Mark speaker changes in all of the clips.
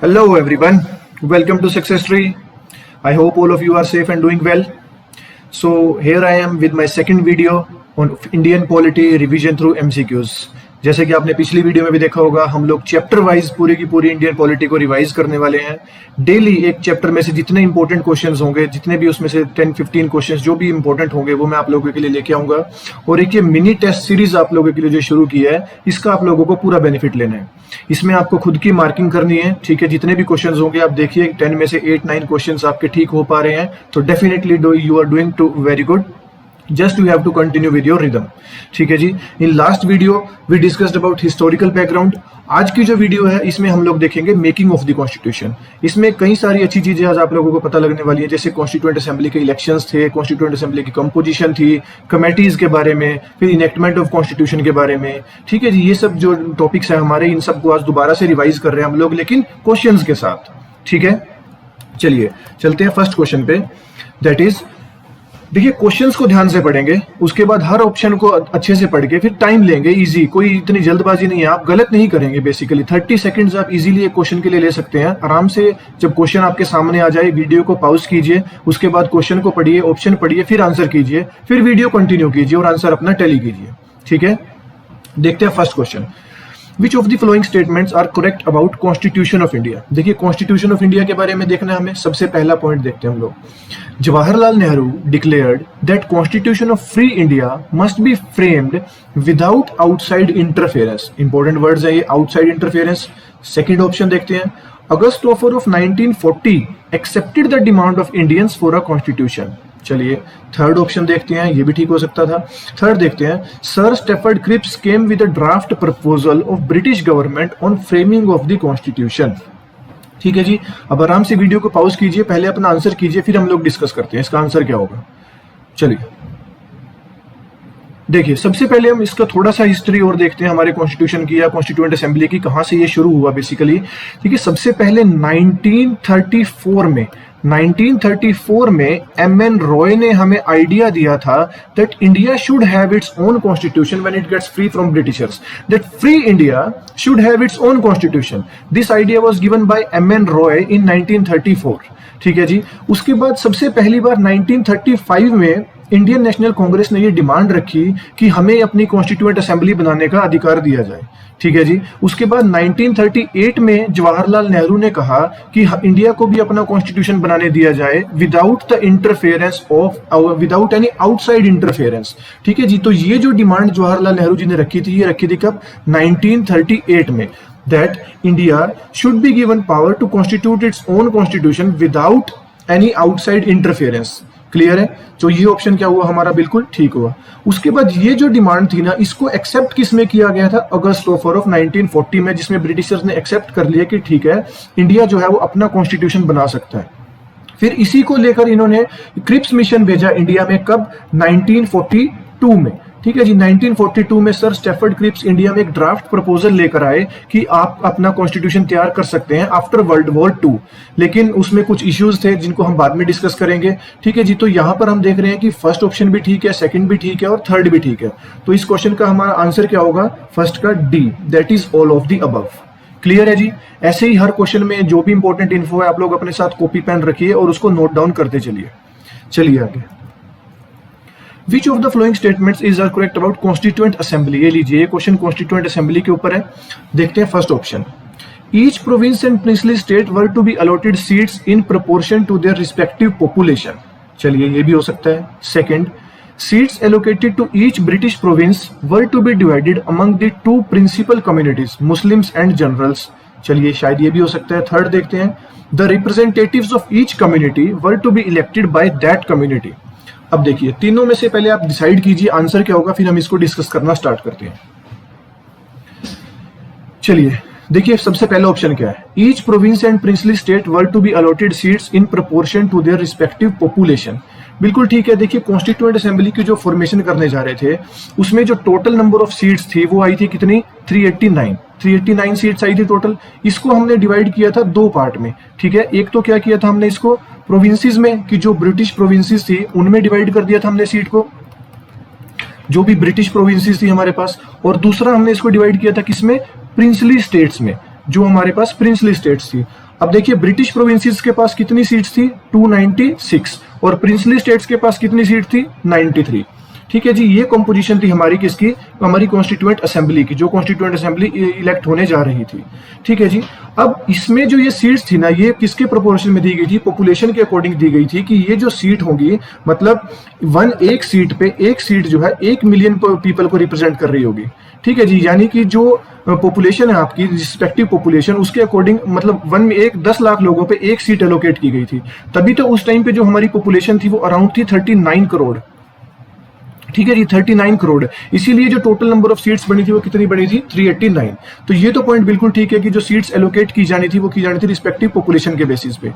Speaker 1: Hello everyone, welcome to Success Tree. I hope all of you are safe and doing well. So here I am with my second video on Indian polity revision through MCQs. जैसे कि आपने पिछली video में भी देखा होगा, हम लोग चैप्टर वाइज पूरी की पूरी इंडियन पॉलिटी को रिवाइज करने वाले हैं। डेली एक चैप्टर में से जितने इंपॉर्टेंट क्वेश्चंस होंगे, जितने भी उसमें से 10-15 क्वेश्चंस जो भी इंपॉर्टेंट होंगे वो मैं आप लोगों के लिए लेके आऊंगा। और एक ये मिनी टेस्ट सीरीज आप लोगों के लिए जो शुरू की है, इसका आप लोगों को पूरा बेनिफिट लेना है। इसमें आपको खुद की मार्किंग करनी है, ठीक है। जितने भी क्वेश्चंस होंगे आप देखिए, 10 में से 8-9 क्वेश्चंस आपके ठीक हो पा रहे हैं तो definitely you are doing to very good. Just you have to continue with your rhythm, ठीक है जी। In last video we discussed about historical background. आज की जो वीडियो है इसमें हम लोग देखेंगे मेकिंग ऑफ द कॉन्स्टिट्यूशन। इसमें कई सारी अच्छी चीजें आज आप लोगों को पता लगने वाली है, जैसे कॉन्स्टिट्यूएंट असेंबली के इलेक्शंस थे, कॉन्स्टिट्यूएंट असेंबली की कंपोजिशन थी, कमेटीज के बारे में, फिर इनेक्टमेंट ऑफ कॉन्स्टिट्यूशन के बारे में, ठीक है जी। ये सब जो टॉपिक्स है हमारे, इन सबको आज दोबारा से रिवाइज कर रहे हैं हम लोग, लेकिन क्वेश्चंस के साथ, ठीक है। चलिए चलते हैं फर्स्ट क्वेश्चन पे। दैट इज, देखिए क्वेश्चंस को ध्यान से पढ़ेंगे, उसके बाद हर ऑप्शन को अच्छे से पढ़ के फिर टाइम लेंगे। इजी, कोई इतनी जल्दबाजी नहीं है, आप गलत नहीं करेंगे। बेसिकली 30 सेकंड्स आप इजीली एक क्वेश्चन के लिए ले सकते हैं आराम से। जब क्वेश्चन आपके सामने आ जाए, वीडियो को पॉज कीजिए, उसके बाद क्वेश्चन को पढ़िए, ऑप्शन पढ़िए, फिर आंसर कीजिए, फिर वीडियो कंटिन्यू कीजिए और आंसर अपना टैली कीजिए, ठीक है। देखते हैं first question. Which of the following statements are correct about Constitution of India? देखिए Constitution of India के बारे में देखना है हमें। सबसे पहला पॉइंट देखते हैं हम लोग। Jawaharlal Nehru declared that Constitution of Free India must be framed without outside interference. Important words है ये, outside interference। सेकेंड ऑप्शन देखते हैं। अगस्त offer of 1940 accepted the demand of Indians for a constitution. चलिए थर्ड ऑप्शन देखते हैं, ये भी ठीक हो सकता था। थर्ड देखते हैं। Sir Stafford Cripps came with a draft proposal of British government on framing of the constitution. ठीक है जी। अब आराम से वीडियो को पॉज कीजिए, पहले अपना आंसर कीजिए, फिर हम लोग डिस्कस करते हैं इसका आंसर क्या होगा। चलिए देखिए, सबसे पहले हम इसका थोड़ा सा हिस्ट्री और देखते हैं, हमारे कॉन्स्टिट्यूशन की या कॉन्स्टिट्यूएंट असेंबली की, कहां से ये शुरू हुआ बेसिकली। ठीक है, सबसे पहले 1934 में एम.एन. रॉय ने हमें आइडिया दिया था that India should have its own constitution when it gets free from Britishers, that free India should have its own constitution. This idea was given by M N. Roy in 1934, ठीक है जी। उसके बाद सबसे पहली बार 1935 में इंडियन नेशनल कांग्रेस ने ये डिमांड रखी कि हमें अपनी कॉन्स्टिट्यूएंट असेंबली बनाने का अधिकार दिया जाए, ठीक है जी। उसके बाद 1938 में जवाहरलाल नेहरू ने कहा कि इंडिया को भी अपना कॉन्स्टिट्यूशन बनाने दिया जाए without the interference of, without any outside interference, ठीक है जी। तो ये जो डिमांड जवाहरलाल नेहरू जी ने रखी थी, ये रखी थी कब? 1938 में, that India should be given power to constitute its own constitution without any outside interference. Clear है? तो ये ऑप्शन क्या हुआ हमारा? बिल्कुल ठीक हुआ। उसके बाद ये जो डिमांड थी ना, इसको एक्सेप्ट किस में किया गया था? अगस्त ऑफर ऑफ 1940 में, जिसमें ब्रिटिशर्स ने एक्सेप्ट कर लिया कि ठीक है, इंडिया जो है वो अपना कॉन्स्टिट्यूशन बना सकता है। फिर इसी को लेकर इन्होंने क्रिप्स मिशन भेजा इंडिया में, कब? 1942 में, ठीक है जी। 1942 में सर स्टेफर्ड क्रिप्स इंडिया में एक ड्राफ्ट प्रपोजल लेकर आए कि आप अपना कॉन्स्टिट्यूशन तैयार कर सकते हैं आफ्टर वर्ल्ड वॉर 2, लेकिन उसमें कुछ इश्यूज थे जिनको हम बाद में डिस्कस करेंगे, ठीक है जी। तो यहां पर हम देख रहे हैं कि फर्स्ट ऑप्शन भी ठीक है, सेकंड भी ठीक है और थर्ड भी ठीक है। तो इस क्वेश्चन का हमारा आंसर क्या होगा? फर्स्ट का D, that is all of the above. Clear है जी। ऐसे ही हर क्वेश्चन में जो भी इंपॉर्टेंट इन्फो है आप लोग अपने साथ कॉपी पेन रखिए और उसको नोट डाउन करते चलिए। चलिए आगे। Which of the following statements is are correct about Constituent Assembly? ये लीजिए, ये क्वेश्चन Constituent Assembly के ऊपर है। देखते हैं first option. Each province and princely state were to be allotted seats in proportion to their respective population. चलिए ये भी हो सकता है। Second, seats allocated to each British province were to be divided among the two principal communities, Muslims and generals. चलिए शायद ये भी हो सकता है। थर्ड देखते हैं। The representatives of each community were to be elected by that community. अब देखिए, तीनों में से पहले आप डिसाइड कीजिए आंसर क्या होगा, फिर हम इसको डिस्कस करना स्टार्ट करते हैं। चलिए देखिए, सबसे पहला ऑप्शन क्या है? Each province and princely state were to be allotted seats in proportion to their respective population. बिल्कुल ठीक है। देखिए, कॉन्स्टिट्यूएंट असेंबली की जो फॉर्मेशन करने जा रहे थे, उसमें जो टोटल नंबर ऑफ सीट्स थी वो आई थी कितनी? 389 सीट्स आई थी टोटल। इसको हमने डिवाइड किया था दो पार्ट में, ठीक है। एक तो क्या किया था हमने, इसको प्रोविंसेस में, कि जो ब्रिटिश प्रोविंसेस थी उनमें डिवाइड कर दिया था हमने सीट को, जो भी ब्रिटिश प्रोविंसेस थी हमारे पास। और दूसरा हमने इसको डिवाइड किया था किसमें? प्रिंसली स्टेट्स में, जो हमारे पास प्रिंसली स्टेट्स थी। अब देखिए ब्रिटिश प्रोविंसेस के पास कितनी सीट्स थी 296 और प्रिंसली स्टेट्स के पास कितनी सीट थी 93। ठीक है जी, ये कंपोजिशन थी हमारी किसकी, हमारी कॉन्स्टिट्यूएंट असेंबली की, जो कॉन्स्टिट्यूएंट असेंबली इलेक्ट होने जा रही थी। ठीक है जी, अब इसमें जो ये सीट्स थी ना, ये किसके प्रोपोर्शन में दी गई थी, पॉपुलेशन के अकॉर्डिंग दी गई थी कि ये जो सीट होगी मतलब एक सीट पे एक सीट जो है 1 मिलियन पीपल को रिप्रेजेंट कर रही होगी। ठीक है जी, यानी कि जो पॉपुलेशन है आपकी रिस्पेक्टिव पॉपुलेशन, उसके अकॉर्डिंग मतलब 10 लाख लोगों पे एक सीट एलोकेट की गई थी। तभी तो उस टाइम पे जो हमारी पॉपुलेशन थी वो अराउंड थी 39 करोड़। ठीक है जी, 39 करोड़। इसीलिए जो टोटल नंबर ऑफ सीट्स बनी थी वो कितनी बनी थी 389। तो ये तो पॉइंट बिल्कुल ठीक है कि जो सीट्स एलोकेट की जानी थी वो की जानी थी रिस्पेक्टिव पॉपुलेशन के बेसिस पे।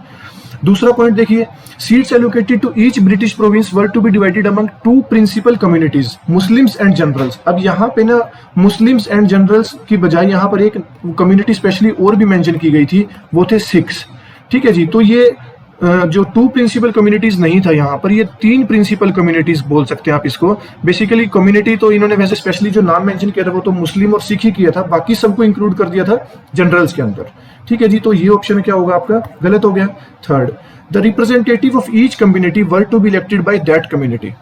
Speaker 1: दूसरा पॉइंट देखिए, seats allocated to each British province were to be divided among 2 principal communities, Muslims and generals. अब यहाँ पे ना मुस्लिम्स एंड जनरल्स की बजाय यहाँ पर एक कम्युनिटी स्पेशली और भी मेंशन की गई थी, वो थे सिख्स। ठीक है जी, तो ये जो 2 प्रिंसिपल कम्युनिटीज नहीं था यहाँ पर, ये 3 प्रिंसिपल कम्युनिटीज बोल सकते हैं आप इसको। बेसिकली कम्युनिटी तो इन्होंने वैसे स्पेशली जो नाम मेंशन किया था वो तो मुस्लिम और सिख ही किया था, बाकी सबको इंक्लूड कर दिया था जनरल्स के अंदर। ठीक है जी, तो ये ऑप्शन क्या होगा आपका, गलत हो गया। Third, the representative of each community were to be elected by that community.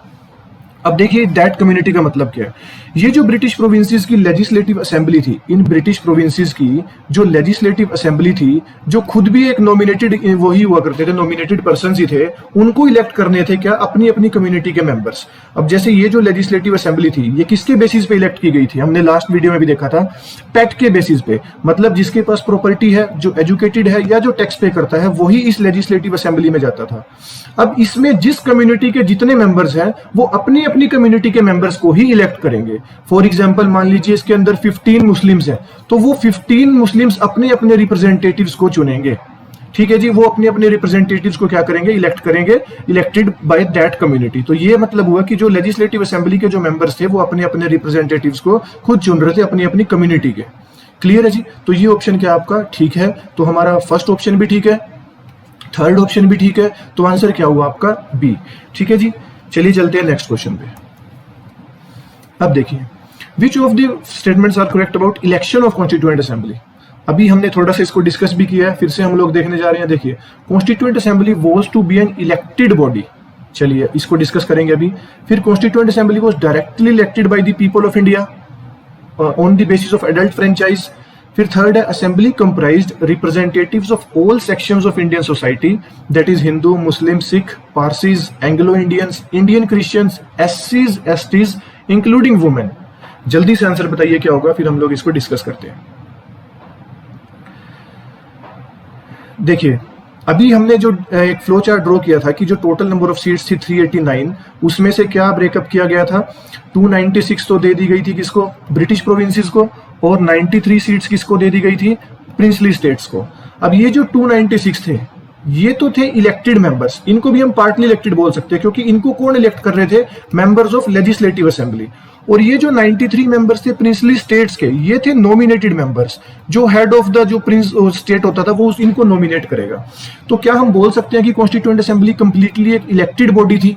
Speaker 1: अब देखिए दैट कम्युनिटी का मतलब क्या है, ये जो ब्रिटिश प्रोविंसेस की लेजिस्लेटिव असेंबली थी, इन ब्रिटिश प्रोविंसेस की जो लेजिस्लेटिव असेंबली थी, जो खुद भी एक नॉमिनेटेड वही हुआ करते थे, नॉमिनेटेड पर्सन ही थे, उनको इलेक्ट करने थे क्या, अपनी अपनी कम्युनिटी के मेंबर्स। अब जैसे ये जो लेजिस्लेटिव असेंबली थी, ये किसके बेसिस पे इलेक्ट की गई थी, हमने लास्ट वीडियो में भी देखा था, पैक्ट के बेसिस पे। मतलब जिसके पास प्रॉपर्टी है, जो एजुकेटेड है या जो टैक्स पे करता है, वही इस लेजिस्लेटिव असेंबली में जाता था। अब इसमें जिस कम्युनिटी के जितने मेंबर्स हैं वो अपनी अपनी कम्युनिटी के मेंबर्स को ही इलेक्ट करेंगे। फॉर एग्जांपल मान लीजिए इसके अंदर 15 मुस्लिम्स हैं, तो वो 15 मुस्लिम्स अपने अपने रिप्रेजेंटेटिव्स को चुनेंगे। ठीक है जी, वो अपने अपने रिप्रेजेंटेटिव्स को क्या करेंगे, इलेक्ट करेंगे, इलेक्टेड बाय दैट कम्युनिटी। तो ये मतलब हुआ कि जो लेजिस्लेटिव असेंबली के जो मेंबर्स थे वो अपने अपने रिप्रेजेंटेटिव्स को खुद चुन रहे थे, अपनी अपनी कम्युनिटी के। क्लियर है जी, तो ये ऑप्शन क्या आपका ठीक है। तो हमारा फर्स्ट ऑप्शन भी ठीक है, थर्ड ऑप्शन भी ठीक है, तो आंसर क्या हुआ आपका बी। ठीक है जी, चलिए चलते हैं नेक्स्ट क्वेश्चन पे। अब देखिए, which of the statements are correct about election of constituent assembly. अभी हमने थोड़ा सा इसको डिस्कस भी किया है, फिर से हम लोग देखने जा रहे हैं। देखिए, constituent assembly was to be an elected body, चलिए इसको डिस्कस करेंगे अभी। फिर constituent assembly was directly elected by the people of India on the basis of adult franchise. फिर थर्ड है, assembly comprised representatives of all sections of Indian society, that is Hindu, Muslim, Sikh, Parsis, Anglo Indians, Indian Christians, एससीज, STs including women. जल्दी से answer बताइए क्या होगा, फिर हम लोग इसको डिस्कस करते हैं। देखिए, अभी हमने जो एक फ्लो चार्ट ड्रॉ किया था कि जो टोटल नंबर ऑफ सीट्स थी 389, उसमें से क्या ब्रेकअप किया गया था, 296 तो दे दी गई थी किसको, ब्रिटिश प्रोविंसेस को, और 93 सीट्स किसको दे दी गई थी, प्रिंसली स्टेट्स को। अब ये जो 296 थे, ये तो थे इलेक्टेड मेंबर्स, इनको भी हम पार्टली इलेक्टेड बोल सकते हैं क्योंकि इनको कौन इलेक्ट कर रहे थे, मेंबर्स ऑफ लेजिस्लेटिव असेंबली। और ये जो 93 मेंबर्स थे प्रिंसली स्टेट्स के, ये थे नॉमिनेटेड मेंबर्स, जो हेड ऑफ द जो प्रिंस स्टेट होता था वो इनको नॉमिनेट करेगा। तो क्या हम बोल सकते हैं कि कॉन्स्टिट्यूएंट असेंबली कंप्लीटली एक इलेक्टेड बॉडी थी?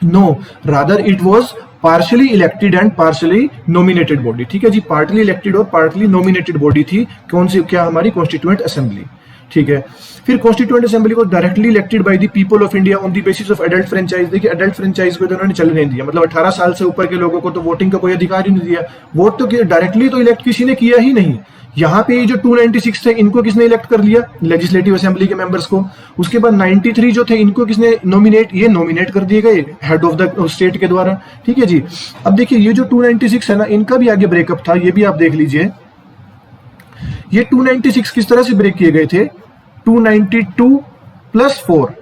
Speaker 1: No, rather it was partially elected and partially nominated body. ठीक है जी, पार्टली इलेक्टेड और पार्टली नॉमिनेटेड बॉडी थी कौन सी, क्या हमारी कॉन्स्टिट्यूएंट असेंबली। ठीक है, फिर कॉन्स्टिट्यूएंट असेंबली को directly elected by the people of India on the basis of adult franchise. देखिए, एडल्ट फ्रेंचाइज को तो उन्होंने चलने नहीं दिया, मतलब 18 साल से ऊपर के लोगों को तो वोटिंग का कोई अधिकार ही नहीं दिया। वोट तो डायरेक्टली तो इलेक्ट किसी ने किया ही नहीं। यहाँ पे जो 296 थे, इनको किसने इलेक्ट कर लिया, लेजिस्लेटिव असेंबली के मेंबर्स को। उसके बाद 93 जो थे, इनको किसने नॉमिनेट, ये नॉमिनेट कर दिए गए हेड ऑफ द स्टेट के द्वारा। ठीक है जी, अब देखिए ये जो 296 है ना, इनका भी आगे ब्रेकअप था, ये भी आप देख लीजिए। ये 296 किस तरह से ब्रेक किए गए थे, 292 प्लस 4,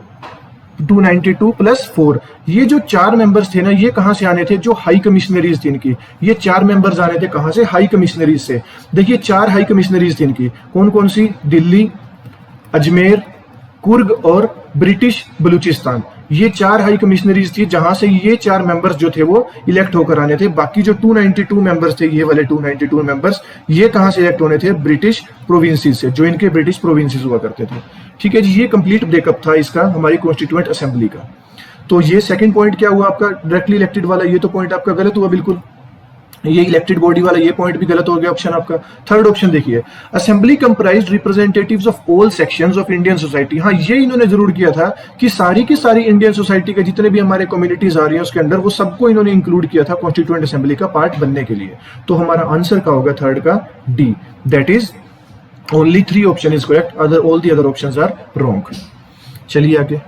Speaker 1: 292 प्लस 4। ये जो 4 मेंबर्स थे ना, ये कहां से आने थे, जो हाई कमिश्नरीज थी इनकी। ये 4 मेंबर्स आने थे कहां से, हाई कमिश्नरीज से। देखिए 4 हाई कमिश्नरीज थी इनकी, कौन कौन सी, दिल्ली, अजमेर, कुर्ग और ब्रिटिश बलूचिस्तान। ये 4 हाई कमिश्नरीज थी जहां से ये 4 मेंबर्स जो थे वो इलेक्ट होकर आने थे। बाकी जो 292 मेंबर्स थे, ये वाले 292 मेंबर्स, ये कहां से इलेक्ट होने थे, ब्रिटिश प्रोविंसेस से, जो इनके ब्रिटिश प्रोविंसेस हुआ करते थे। ठीक है जी, ये कंप्लीट ब्रेकअप था इसका, हमारी कॉन्स्टिट्यूएंट असेंबली का। तो ये सेकंड पॉइंट क्या हुआ आपका, डायरेक्टली इलेक्टेड वाला, ये तो पॉइंट आपका गलत हुआ बिल्कुल। ये इलेक्टेड बॉडी वाला ये पॉइंट भी गलत हो गया ऑप्शन आपका। थर्ड ऑप्शन देखिए, assembly comprised representatives of all sections of Indian society. हाँ, ये इन्होंने जरूर किया था कि सारी की सारी इंडियन सोसाइटी के जितने भी हमारे कम्युनिटीज आ रही हैं उसके अंदर वो सबको इन्होंने इंक्लूड किया था कॉन्स्टिट्यूएंट असेंबली का पार्ट बनने के लिए। तो हमारा आंसर का होगा थर्ड का D, that is only 3 option is correct, all the other options are wrong. चलिए आगे,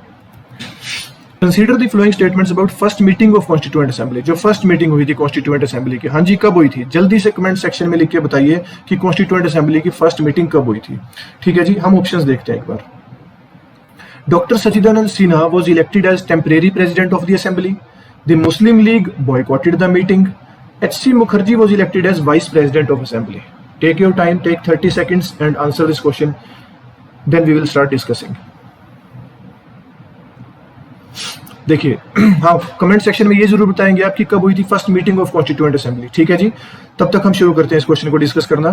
Speaker 1: consider the following statements about first meeting of constituent assembly. जो फर्स्ट मीटिंग हुई थी कॉन्स्टिट्यूएंट असेंबली की, हाँ जी कब हुई थी, जल्दी से कमेंट सेक्शन में लिख के बताइए कि कॉन्स्टिट्यूएंट असेंबली की फर्स्ट मीटिंग कब हुई थी। ठीक है जी, हम ऑप्शंस देखते हैं एक बार। Doctor Sachidanand Sinha was elected as temporary president of the assembly. The Muslim League boycotted the meeting. H.C. Mukherjee was elected as vice president of assembly. Take your time, take 30 seconds and answer this question. Then we will start discussing. देखिए, हाँ comment section में ये जरूर बताएंगे आप कि कब हुई थी first meeting of constituent assembly. ठीक है जी, तब तक हम शुरू करते हैं इस क्वेश्चन को डिस्कस करना।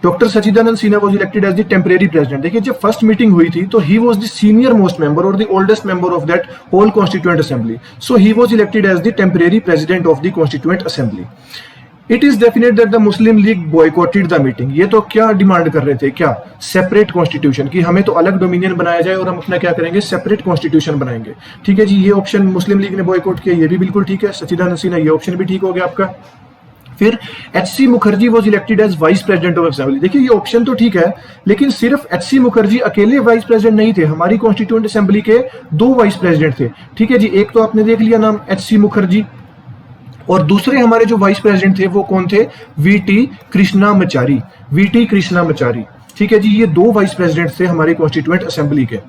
Speaker 1: Doctor Sachidanand Sinha was elected as the temporary president. देखिए, जब फर्स्ट मीटिंग हुई थी तो he was the senior most member और the oldest member of that whole constituent assembly, so he was elected as the temporary president of the constituent assembly. It is definite that the Muslim League boycotted the meeting. ये तो क्या demand कर रहे थे, क्या separate constitution की, हमें तो अलग डोमिनियन बनाया जाए और हम अपना क्या करेंगे, सेपरेट कॉन्स्टिट्यूशन बनाएंगे। ठीक है जी, ये ऑप्शन मुस्लिम लीग ने बॉयकॉट किया, ये भी बिल्कुल ठीक है। सचिदानंद सिन्हा, ये ऑप्शन भी ठीक हो गया आपका। फिर H.C. Mukherjee was elected as vice president of assembly. देखिए, ये ऑप्शन तो ठीक है, लेकिन सिर्फ H.C. मुखर्जी अकेले वाइस प्रेसिडेंट नहीं थे, हमारी कॉन्स्टिट्यूएंट असेंबली के 2 वाइस प्रेसिडेंट थे। ठीक है जी, एक तो आपने देख लिया नाम H.C. मुखर्जी, और दूसरे हमारे जो वाइस प्रेसिडेंट थे वो कौन थे, वीटी कृष्णामाचारी, वीटी कृष्णामाचारी। ठीक है जी, ये 2 वाइस प्रेसिडेंट थे हमारे कॉन्स्टिट्यूएंट असेंबली के।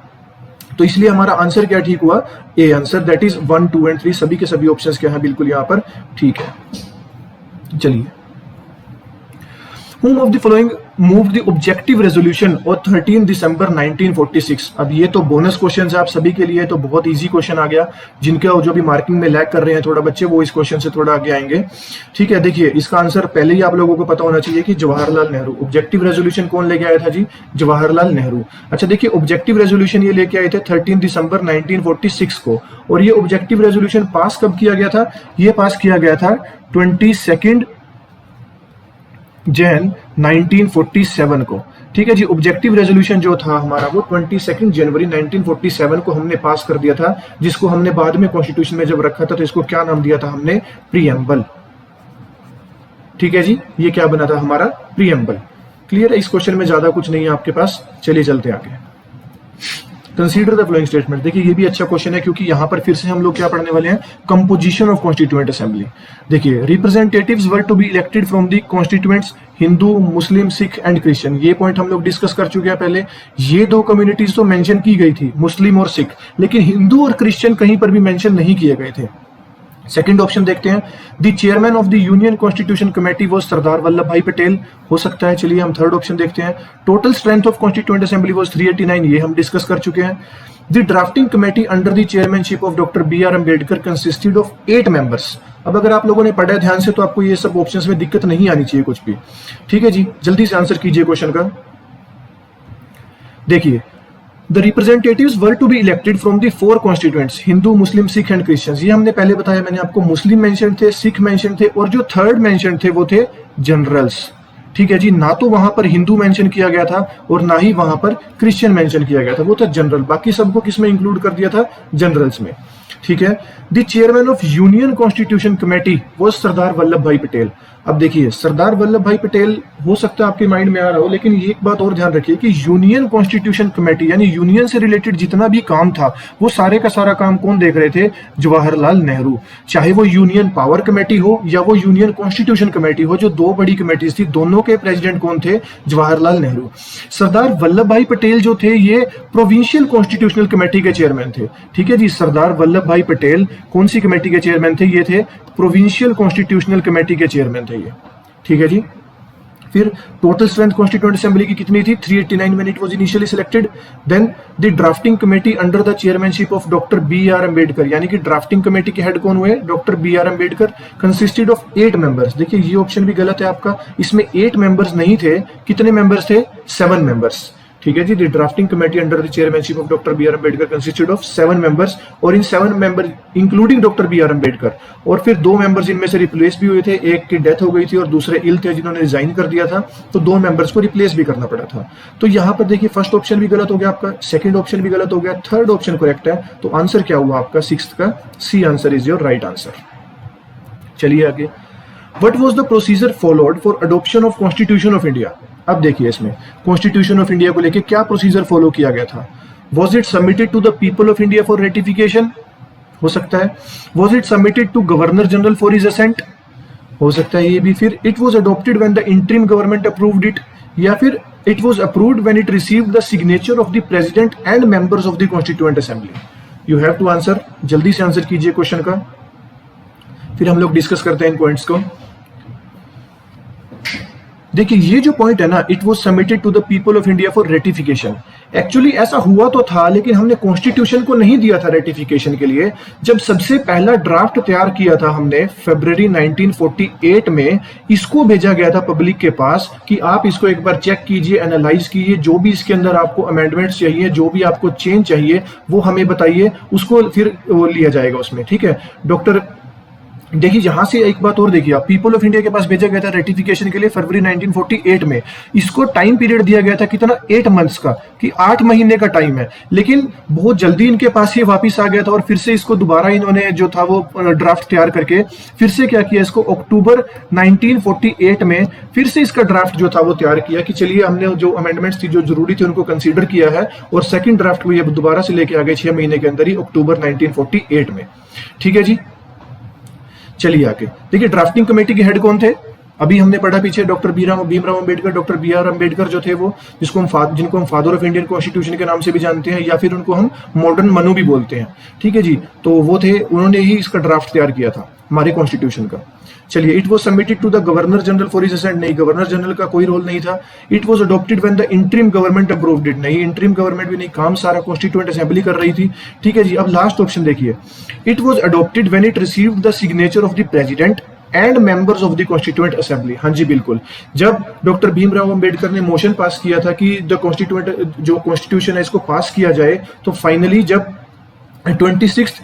Speaker 1: तो इसलिए हमारा आंसर क्या ठीक हुआ, A answer, that is 1, 2 and 3 सभी के सभी ऑप्शंस क्या है, बिल्कुल यहां पर ठीक है। चलिए, Whom of the following moved the objective resolution on 13 दिसंबर 1946? अब ये तो बोनस क्वेश्चन है आप सभी के लिए, तो बहुत इजी क्वेश्चन आ गया। जिनके जो भी मार्किंग में लैग कर रहे हैं थोड़ा बच्चे, वो इस क्वेश्चन से थोड़ा आगे आएंगे। ठीक है, देखिए इसका आंसर पहले ही आप लोगों को पता होना चाहिए कि जवाहरलाल नेहरू। ऑब्जेक्टिव रेजोल्यूशन कौन लेके आया था जी, जवाहरलाल नेहरू। अच्छा देखिए, ऑब्जेक्टिव रेजोल्यूशन ये लेके आए थे 13 दिसंबर 1946 को, और ये ऑब्जेक्टिव रेजोल्यूशन पास कब किया गया था, ये पास किया गया था 22 जैन 1947 को। ठीक है जी, ऑब्जेक्टिव रेजोल्यूशन जो था हमारा वो 22 जनवरी 1947 को हमने पास कर दिया था, जिसको हमने बाद में कॉन्स्टिट्यूशन में जब रखा था तो इसको क्या नाम दिया था हमने, प्रीएम्बल। ठीक है जी, ये क्या बना था हमारा, प्रीएम्बल। क्लियर है, इस क्वेश्चन में ज्यादा कुछ नहीं है आपके पास। चलिए चलते आगे। Consider the following statement. देखिए, ये भी अच्छा क्वेश्चन है क्योंकि यहां पर फिर से हम लोग क्या पढ़ने वाले हैं, कंपोजिशन ऑफ कॉन्स्टिट्यूएंट असेंबली। देखिए, representatives were to be elected from the constituents Hindu, Muslim, Sikh and Christian. ये पॉइंट हम लोग डिस्कस कर चुके हैं पहले। ये 2 कम्युनिटीज तो मेंशन की गई थी, मुस्लिम और सिख, लेकिन हिंदू और क्रिश्चियन कहीं पर भी मेंशन नहीं किए गए थे। सेकंड ऑप्शन देखते हैं, the chairman of the union constitution committee was Sardar Vallabh Bhai Patel. हो सकता है। चलिए हम थर्ड ऑप्शन देखते हैं, total strength of constituent assembly was 389। ये हम डिस्कस कर चुके हैं। The drafting committee under the chairmanship of doctor B.R. Ambedkar consisted of 8 members. अब अगर आप लोगों ने पढ़ा ध्यान से तो आपको ये सब ऑप्शंस में दिक्कत नहीं आनी चाहिए कुछ भी। ठीक है जी, जल्दी से आंसर कीजिए क्वेश्चन का। देखिए, the representatives were to be elected from the 4 constituents Hindu, Muslim, Sikh and Christians. ये हमने पहले बताया, मैंने आपको मुस्लिम मेंशन थे, सिख मेंशन थे, और जो थर्ड मेंशन थे वो थे जनरल्स। ठीक है जी, ना तो वहां पर हिंदू मेंशन किया गया था और ना ही वहां पर क्रिश्चियन मेंशन किया गया था, वो था जनरल। बाकी सबको किसमें इंक्लूड कर दिया था, जनरल्स में। ठीक है, the chairman of union constitution committee वो सरदार वल्लभ भाई पटेल। अब देखिए, सरदार वल्लभ भाई पटेल हो सकता है आपके माइंड में आ रहा हो, लेकिन ये एक बात और ध्यान रखिए कि यूनियन कॉन्स्टिट्यूशन कमेटी यानी यूनियन से रिलेटेड जितना भी काम था वो सारे का सारा काम कौन देख रहे थे, जवाहरलाल नेहरू। चाहे वो यूनियन पावर कमेटी हो या वो यूनियन कॉन्स्टिट्यूशन कमेटी हो, जो 2 बड़ी कमेटीज थी, दोनों के प्रेसिडेंट कौन थे, जवाहरलाल नेहरू। सरदार वल्लभ भाई पटेल जो थे ये प्रोविंशियल कॉन्स्टिट्यूशनल कमेटी के चेयरमैन थे। ठीक है जी, सरदार वल्लभ भाई पटेल कौन सी कमेटी के चेयरमैन थे, ये थे प्रोविंशियल कॉन्स्टिट्यूशनल कमेटी के चेयरमैन थे ये। ठीक है जी, फिर टोटल स्ट्रेंथ कॉन्स्टिट्यूएंट असेंबली की कितनी थी, 389 when it was initially selected. Then the drafting committee under the chairmanship of doctor B.R. Ambedkar, यानी कि ड्राफ्टिंग कमेटी के हेड कौन हुए, doctor B.R. Ambedkar, consisted of 8 members. देखिए, ये ऑप्शन भी गलत है आपका, इसमें 8 मेंबर्स नहीं थे, कितने मेंबर्स थे, 7 मेंबर्स। ठीक है जी। The drafting committee under the chairmanship of doctor B R Ambedkar consisted of 7 members, और इन 7 member including doctor B R Ambedkar, और फिर 2 मेंबर्स इनमें से रिप्लेस भी हुए थे, एक की डेथ हो गई थी और दूसरे इल थे जिन्होंने रिजाइन कर दिया था, तो 2 मेंबर्स को रिप्लेस भी करना पड़ा था। तो यहां पर देखिए फर्स्ट ऑप्शन भी गलत हो गया आपका, सेकंड ऑप्शन भी गलत हो गया, थर्ड ऑप्शन करेक्ट है। तो आंसर क्या हुआ आपका 6th का C answer is your right answer. चलिए आगे, what was the procedure followed for adoption of constitution of India. अब देखिए इसमें कॉन्स्टिट्यूशन ऑफ इंडिया को लेकर क्या प्रोसीजर फॉलो किया गया था। Was it submitted to the people of India for ratification, हो सकता है। Was it submitted to governor general for his assent, हो सकता है ये भी। फिर it was adopted when the interim government approved it, या फिर it was approved when it received the signature of the president and members of the constituent assembly. You have to answer, जल्दी से आंसर कीजिए question का, फिर हम लोग discuss करते हैं इन पॉइंट्स को। देखिए ये जो पॉइंट है ना, it was submitted to the people of India for ratification, actually ऐसा हुआ तो था, लेकिन हमने कॉन्स्टिट्यूशन को नहीं दिया था रेटिफिकेशन के लिए। जब सबसे पहला ड्राफ्ट तैयार किया था हमने फरवरी 1948 में, इसको भेजा गया था पब्लिक के पास कि आप इसको एक बार चेक कीजिए, एनालाइज कीजिए, जो भी इसके अंदर आपको अमेंडमेंट्स चाहिए, जो भी आपको चेंज चाहिए वो हमें बताइए, उसको फिर वो लिया जाएगा उसमें। ठीक है डॉक्टर, देखिए यहां से एक बात और देखिए, आप पीपल ऑफ इंडिया के पास भेजा गया था रेटिफिकेशन के लिए फरवरी 1948 में। इसको टाइम पीरियड दिया गया था कितना, 8 मंथ्स का, कि 8 महीने का टाइम है, लेकिन बहुत जल्दी इनके पास ये वापस आ गया था और फिर से इसको दोबारा इन्होंने जो था वो ड्राफ्ट तैयार करके फिर से क्या किया, इसको अक्टूबर 1948 में फिर से इसका ड्राफ्ट जो था वो तैयार किया कि चलिए हमने जो अमेंडमेंट्स थी जो जरूरी थी उनको कंसीडर किया है, और सेकंड ड्राफ्ट को ये दोबारा से लेके आ गए 6 महीने के अंदर ही, अक्टूबर 1948 में। ठीक है जी, चलिए आगे देखिए, ड्राफ्टिंग कमेटी के हेड कौन थे, अभी हमने पढ़ा पीछे, doctor Bhimrao Ambedkar, doctor B R Ambedkar जो थे वो, जिनको हम फादर ऑफ इंडियन कॉन्स्टिट्यूशन के नाम से भी जानते हैं, या फिर उनको हम मॉडर्न मनु भी बोलते हैं। ठीक है जी, तो वो थे, उन्होंने ही इसका ड्राफ्ट तैयार किया था हमारे कॉन्स्टिट्यूशन का। चलिए, it was submitted to the governor general for his assent, नहीं, गवर्नर जनरल का कोई रोल नहीं था। It was adopted when the interim government approved it, नहीं, इंटरिम गवर्नमेंट भी नहीं, काम सारा कॉन्स्टिट्यूएंट असेंबली कर रही थी। ठीक है जी, अब लास्ट ऑप्शन देखिए, it was adopted when it received the signature of the president and members of the constituent assembly. हाँ जी बिल्कुल, जब डॉक्टर भीमराव अम्बेडकर ने मोशन पास किया था कि द कॉन्स्टिट्यूएंट जो कॉन्स्टिट्यूशन है इसको पास किया जाए, तो फाइनली जब 26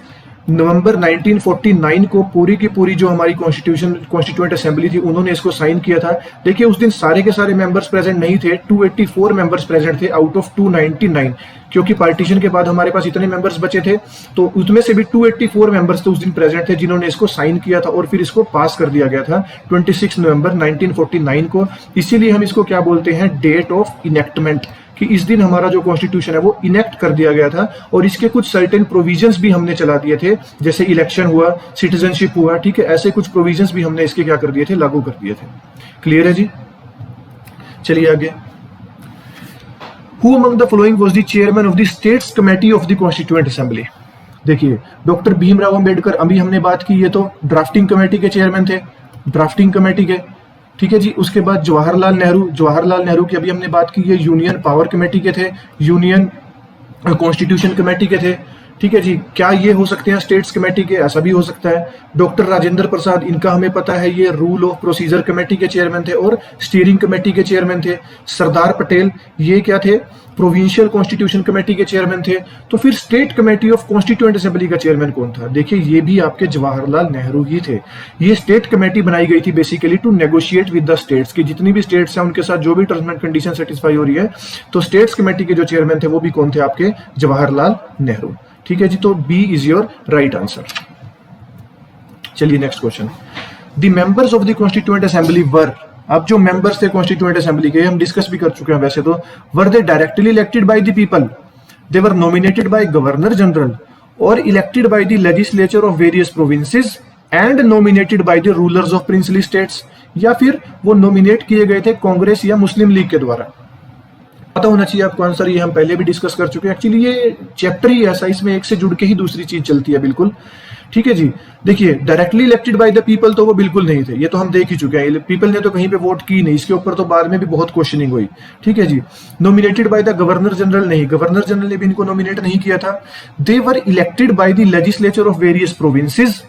Speaker 1: नवंबर 1949 को पूरी की पूरी जो हमारी कॉन्स्टिट्यूएंट असेंबली थी उन्होंने इसको साइन किया था। देखिए उस दिन सारे के सारे मेंबर्स प्रेजेंट नहीं थे, 284 मेंबर्स प्रेजेंट थे आउट ऑफ 299, क्योंकि पार्टीशन के बाद हमारे पास इतने मेंबर्स बचे थे, तो उसमें से भी 284 मेंबर्स तो उस दिन प्रेजेंट थे जिन्होंने इसको साइन किया था और फिर इसको पास कर दिया गया था 26 नवंबर 1949 को। इसीलिए हम इसको क्या बोलते हैं, डेट ऑफ इनेक्टमेंट, कि इस दिन हमारा जो कॉन्स्टिट्यूशन है वो इनेक्ट कर दिया गया था, और इसके कुछ सर्टेन प्रोविजंस भी हमने चला दिए थे, जैसे इलेक्शन हुआ, सिटीजनशिप हुआ। ठीक है, ऐसे कुछ प्रोविजंस भी हमने इसके क्या कर दिए थे, लागू कर दिए थे। क्लियर है जी, चलिए आगे। Who among the following was the chairman of the States Committee of the Constituent Assembly? देखिए, डॉक्टर भीमराव अंबेडकर, अभी हमने बात की, ये तो ड्राफ्टिंग कमेटी के चेयरमैन थे, ड्राफ्टिंग कमेटी के। ठीक है जी, उसके बाद जवाहरलाल नेहरू की अभी हमने बात की, ये यूनियन पावर कमेटी के थे, यूनियन कॉन्स्टिट्यूशन कमेटी के थे। ठीक है जी, क्या ये हो सकते हैं स्टेट्स कमेटी के, ऐसा भी हो सकता है। डॉक्टर राजेंद्र प्रसाद, इनका हमें पता है ये रूल ऑफ प्रोसीजर कमेटी के चेयरमैन थे और स्टीयरिंग कमेटी के चेयरमैन थे। सरदार पटेल, ये क्या थे, प्रोविंशियल कॉन्स्टिट्यूशन कमेटी के चेयरमैन थे। तो फिर state committee of constituent assembly का चेयरमैन कौन था, देखिए ये भी आपके जवाहरलाल नेहरू ही थे। ये स्टेट कमेटी बनाई गई थी basically to negotiate with the states, की जितनी भी स्टेट्स हैं उनके साथ जो भी टर्म्स एंड कंडीशन सेटिस्फाई हो रही है, तो स्टेट्स कमेटी के जो चेयरमैन थे वो भी कौन थे, आपके जवाहरलाल नेहरू। ठीक है जी, तो B is your right answer. चलिए next question, the members of the constituent assembly were, अब जो मेंबर्स थे कॉन्स्टिट्यूएंट असेंबली के, हम डिस्कस भी कर चुके हैं वैसे तो, were they directly elected by the people, they were nominated by governor general, और elected by the legislature of various provinces and nominated by the rulers of princely states, या फिर वो नॉमिनेट किए गए थे कांग्रेस या मुस्लिम लीग के द्वारा। पता होना चाहिए आपको आंसर, ये हम पहले भी डिस्कस कर चुके हैं। एक्चुअली ये चैप्टर ही ऐसा, इसमें एक से जुड़ के ही दूसरी चीज चलती है बिल्कुल। ठीक है जी, देखिए directly elected by the people तो वो बिल्कुल नहीं थे, ये तो हम देख ही चुके हैं, पीपल ने तो कहीं पे वोट की नहीं, इसके ऊपर तो बाद में भी बहुत क्वेश्चनिंग हुई। ठीक है जी, nominated by the governor general, नहीं, गवर्नर जनरल ने भी इनको नॉमिनेट नहीं किया था। They were elected by the legislature of various provinces,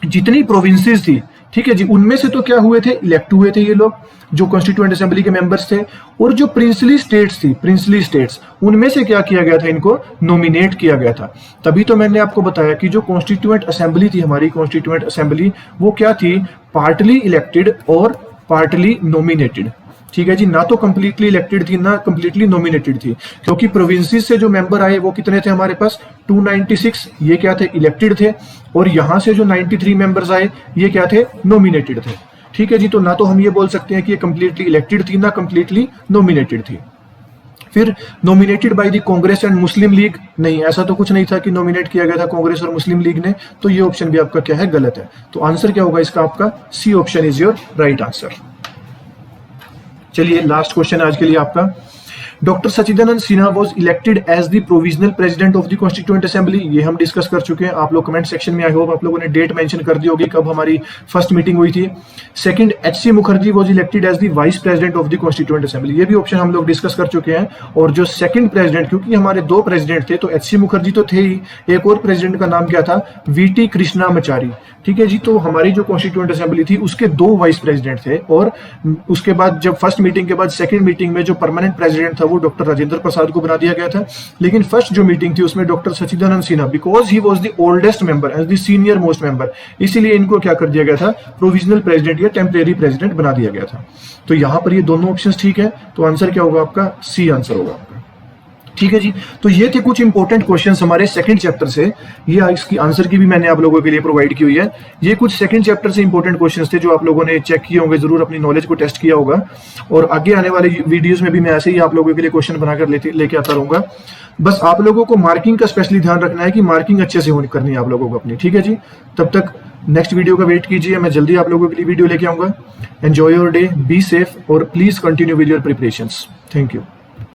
Speaker 1: जितनी प्रोविंसेस थी ठीक है जी। उनमें से तो क्या हुए थे, इलेक्ट हुए थे ये लोग जो कॉन्स्टिट्यूएंट असेंबली के मेंबर्स थे, और जो प्रिंसली स्टेट्स थी, प्रिंसली स्टेट्स, उनमें से क्या किया गया था, इनको नॉमिनेट किया गया था। तभी तो मैंने आपको बताया कि जो कॉन्स्टिट्यूएंट असेंबली थी, हमारी कॉन्स्टिट्यूएंट असेंबली, वो क्या थी, पार्टली इलेक्टेड और पार्टली नॉमिनेटेड। ठीक है जी, ना तो कंप्लीटली इलेक्टेड थी ना कंप्लीटली नॉमिनेटेड थी, क्योंकि प्रोविंसेस से जो मेंबर आए वो कितने थे हमारे पास, 296, ये क्या थे, इलेक्टेड थे, और यहां से जो 93 मेंबर्स आए ये क्या थे, नॉमिनेटेड थे। ठीक है जी, तो ना तो हम ये बोल सकते हैं कि ये कंप्लीटली इलेक्टेड थी ना कंप्लीटली नॉमिनेटेड थी। फिर nominated by the Congress and Muslim league, नहीं, ऐसा तो कुछ नहीं था कि नॉमिनेट किया गया था कांग्रेस और मुस्लिम लीग ने, तो ये ऑप्शन भी आपका क्या है, गलत है। तो आंसर क्या होगा इसका, आपका C option is your right answer. चलिए लास्ट क्वेश्चन आज के लिए आपका, doctor Sachidanand Sinha was elected as the provisional president of the constituent assembly, ये हम डिस्कस कर चुके हैं। आप लोग कमेंट सेक्शन में आई होप आप लोगों ने डेट मेंशन कर दी होगी कब हमारी फर्स्ट मीटिंग हुई थी। Second, H C. Mukherjee was elected as the vice president of the constituent assembly, ये भी ऑप्शन हम लोग डिस्कस कर चुके हैं। और जो सेकंड प्रेसिडेंट, क्योंकि हमारे दो प्रेसिडेंट थे तो एच.सी. मुखर्जी तो थे ही, एक और प्रेसिडेंट का नाम क्या था, वी.टी. कृष्णामाचारी। ठीक है जी, तो हमारी जो कॉन्स्टिट्यूएंट असेंबली थी उसके दो वाइस प्रेसिडेंट थे, और उसके बाद जब फर्स्ट मीटिंग के बाद सेकंड मीटिंग में जो परमानेंट प्रेसिडेंट था वो डॉक्टर राजेंद्र प्रसाद को बना दिया गया था। लेकिन फर्स्ट जो मीटिंग थी उसमें doctor Sachidanand Sinha, because he was the oldest member and the senior most member, इसीलिए इनको क्या कर दिया गया था, प्रोविजनल प्रेसिडेंट या टेम्परेरी प्रेसिडेंट बना दिया गया था। तो यहां पर ये दोनों ऑप्शंस ठीक है, तो आंसर क्या होगा आपका, सी आंसर होगा आपका। ठीक है जी, तो ये थे कुछ इंपॉर्टेंट क्वेश्चंस हमारे सेकंड चैप्टर से, ये इसकी आंसर की भी मैंने आप लोगों के लिए प्रोवाइड की हुई है। ये कुछ सेकंड चैप्टर से इंपॉर्टेंट क्वेश्चंस थे जो आप लोगों ने चेक किए होंगे, जरूर अपनी नॉलेज को टेस्ट किया होगा, और आगे आने वाले वीडियोस में भी मैं ऐसे ही आप लोगों के लिए क्वेश्चन बनाकर लेके आता रहूंगा। बस आप लोगों को मार्किंग का स्पेशली ध्यान रखना है कि मार्किंग अच्छे से करनी है आप लोगों को अपनी। ठीक है जी, तब तक नेक्स्ट वीडियो का वेट कीजिए, मैं जल्दी आप लोगों के लिए वीडियो लेके आऊंगा। Enjoy your day, be safe, और please continue with your preparations. Thank you.